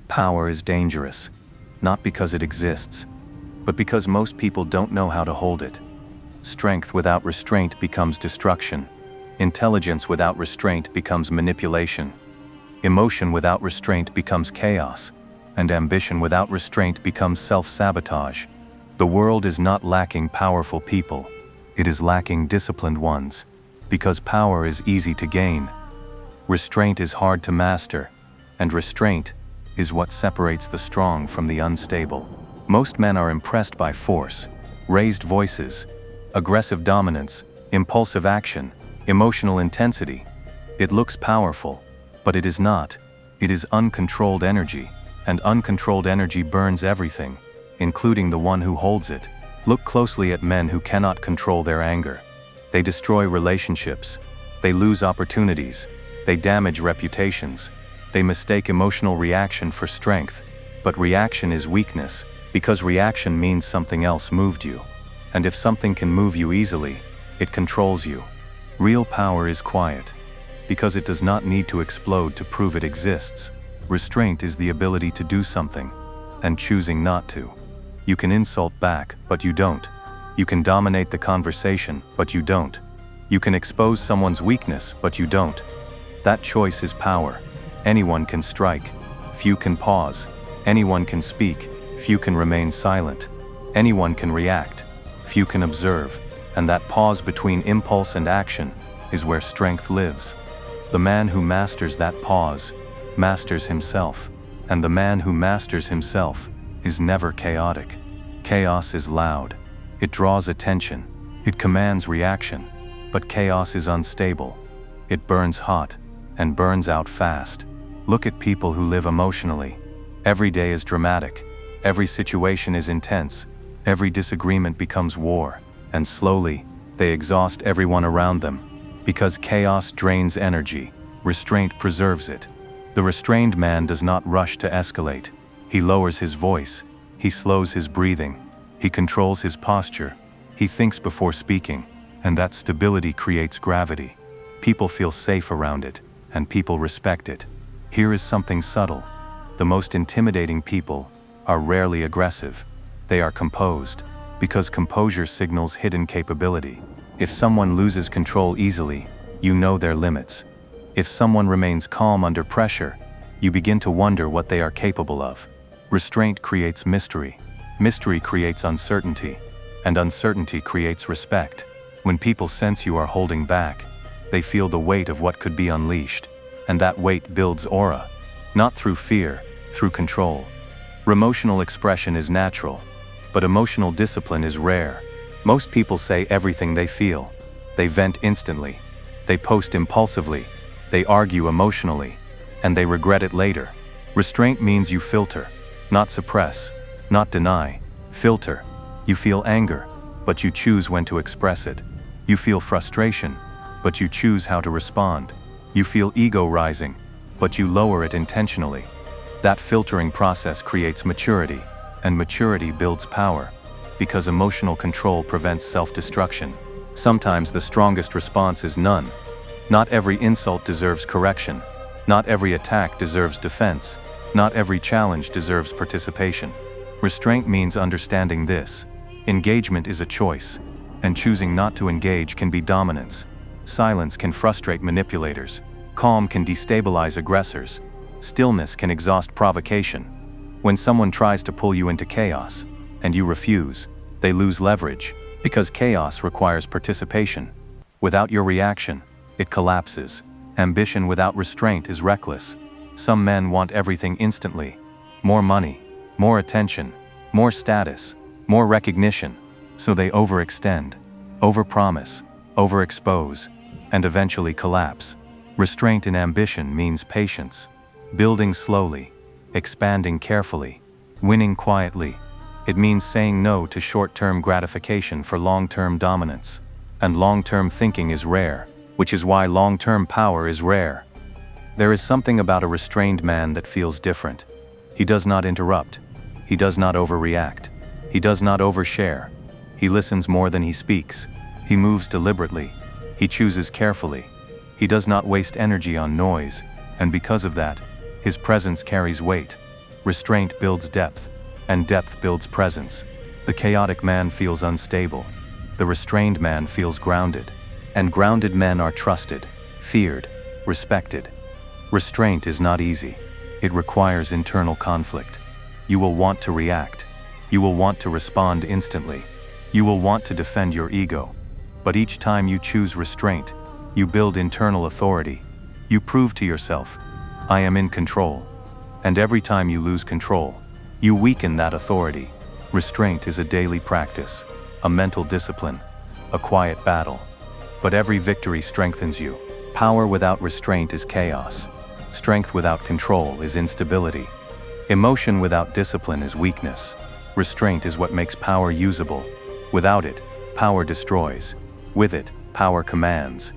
Power is dangerous, not because it exists, but because most people don't know how to hold it. Strength without restraint becomes destruction. Intelligence without restraint becomes manipulation. Emotion without restraint becomes chaos, and ambition without restraint becomes self-sabotage. The world is not lacking powerful people, it is lacking disciplined ones, because power is easy to gain. Restraint is hard to master, and restraint is what separates the strong from the unstable. Most men are impressed by force, raised voices, aggressive dominance, impulsive action, emotional intensity. It looks powerful, but it is not. It is uncontrolled energy, and uncontrolled energy burns everything, including the one who holds it. Look closely at men who cannot control their anger. They destroy relationships. They lose opportunities. They damage reputations. They mistake emotional reaction for strength. But reaction is weakness, because reaction means something else moved you. And if something can move you easily, it controls you. Real power is quiet, because it does not need to explode to prove it exists. Restraint is the ability to do something, and choosing not to. You can insult back, but you don't. You can dominate the conversation, but you don't. You can expose someone's weakness, but you don't. That choice is power. Anyone can strike. Few can pause. Anyone can speak. Few can remain silent. Anyone can react. Few can observe. And that pause between impulse and action is where strength lives. The man who masters that pause masters himself. And the man who masters himself is never chaotic. Chaos is loud. It draws attention. It commands reaction. But chaos is unstable. It burns hot and burns out fast. Look at people who live emotionally. Every day is dramatic. Every situation is intense. Every disagreement becomes war. And slowly, they exhaust everyone around them. Because chaos drains energy, restraint preserves it. The restrained man does not rush to escalate. He lowers his voice. He slows his breathing. He controls his posture. He thinks before speaking. And that stability creates gravity. People feel safe around it, and people respect it. Here is something subtle. The most intimidating people are rarely aggressive. They are composed, because composure signals hidden capability. If someone loses control easily, you know their limits. If someone remains calm under pressure, you begin to wonder what they are capable of. Restraint creates mystery. Mystery creates uncertainty. And uncertainty creates respect. When people sense you are holding back, they feel the weight of what could be unleashed. And that weight builds aura. Not through fear, through control. Emotional expression is natural, but emotional discipline is rare. Most people say everything they feel. They vent instantly. They post impulsively. They argue emotionally. And they regret it later. Restraint means you filter, not suppress, not deny. Filter. You feel anger, but you choose when to express it. You feel frustration, but you choose how to respond. You feel ego rising, but you lower it intentionally. That filtering process creates maturity, and maturity builds power, because emotional control prevents self-destruction. Sometimes the strongest response is none. Not every insult deserves correction. Not every attack deserves defense. Not every challenge deserves participation. Restraint means understanding this. Engagement is a choice, and choosing not to engage can be dominance. Silence can frustrate manipulators. Calm can destabilize aggressors. Stillness can exhaust provocation. When someone tries to pull you into chaos, and you refuse, they lose leverage, because chaos requires participation. Without your reaction, it collapses. Ambition without restraint is reckless. Some men want everything instantly. More money, more attention, more status, more recognition. So they overextend, overpromise, overexpose, and eventually collapse. Restraint in ambition means patience. Building slowly, expanding carefully, winning quietly. It means saying no to short-term gratification for long-term dominance. And long-term thinking is rare, which is why long-term power is rare. There is something about a restrained man that feels different. He does not interrupt. He does not overreact. He does not overshare. He listens more than he speaks. He moves deliberately. He chooses carefully. He does not waste energy on noise, and because of that, his presence carries weight. Restraint builds depth, and depth builds presence. The chaotic man feels unstable. The restrained man feels grounded. And grounded men are trusted, feared, respected. Restraint is not easy. It requires internal conflict. You will want to react. You will want to respond instantly. You will want to defend your ego. But each time you choose restraint, you build internal authority. You prove to yourself, I am in control. And every time you lose control, you weaken that authority. Restraint is a daily practice, a mental discipline, a quiet battle. But every victory strengthens you. Power without restraint is chaos. Strength without control is instability. Emotion without discipline is weakness. Restraint is what makes power usable. Without it, power destroys. With it, power commands.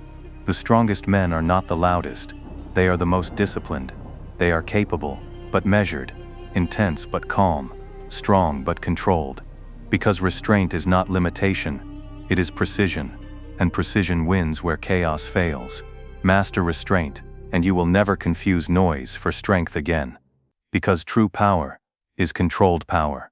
The strongest men are not the loudest. They are the most disciplined. They are capable, but measured. Intense but calm. Strong but controlled. Because restraint is not limitation, it is precision. And precision wins where chaos fails. Master restraint, and you will never confuse noise for strength again. Because true power is controlled power.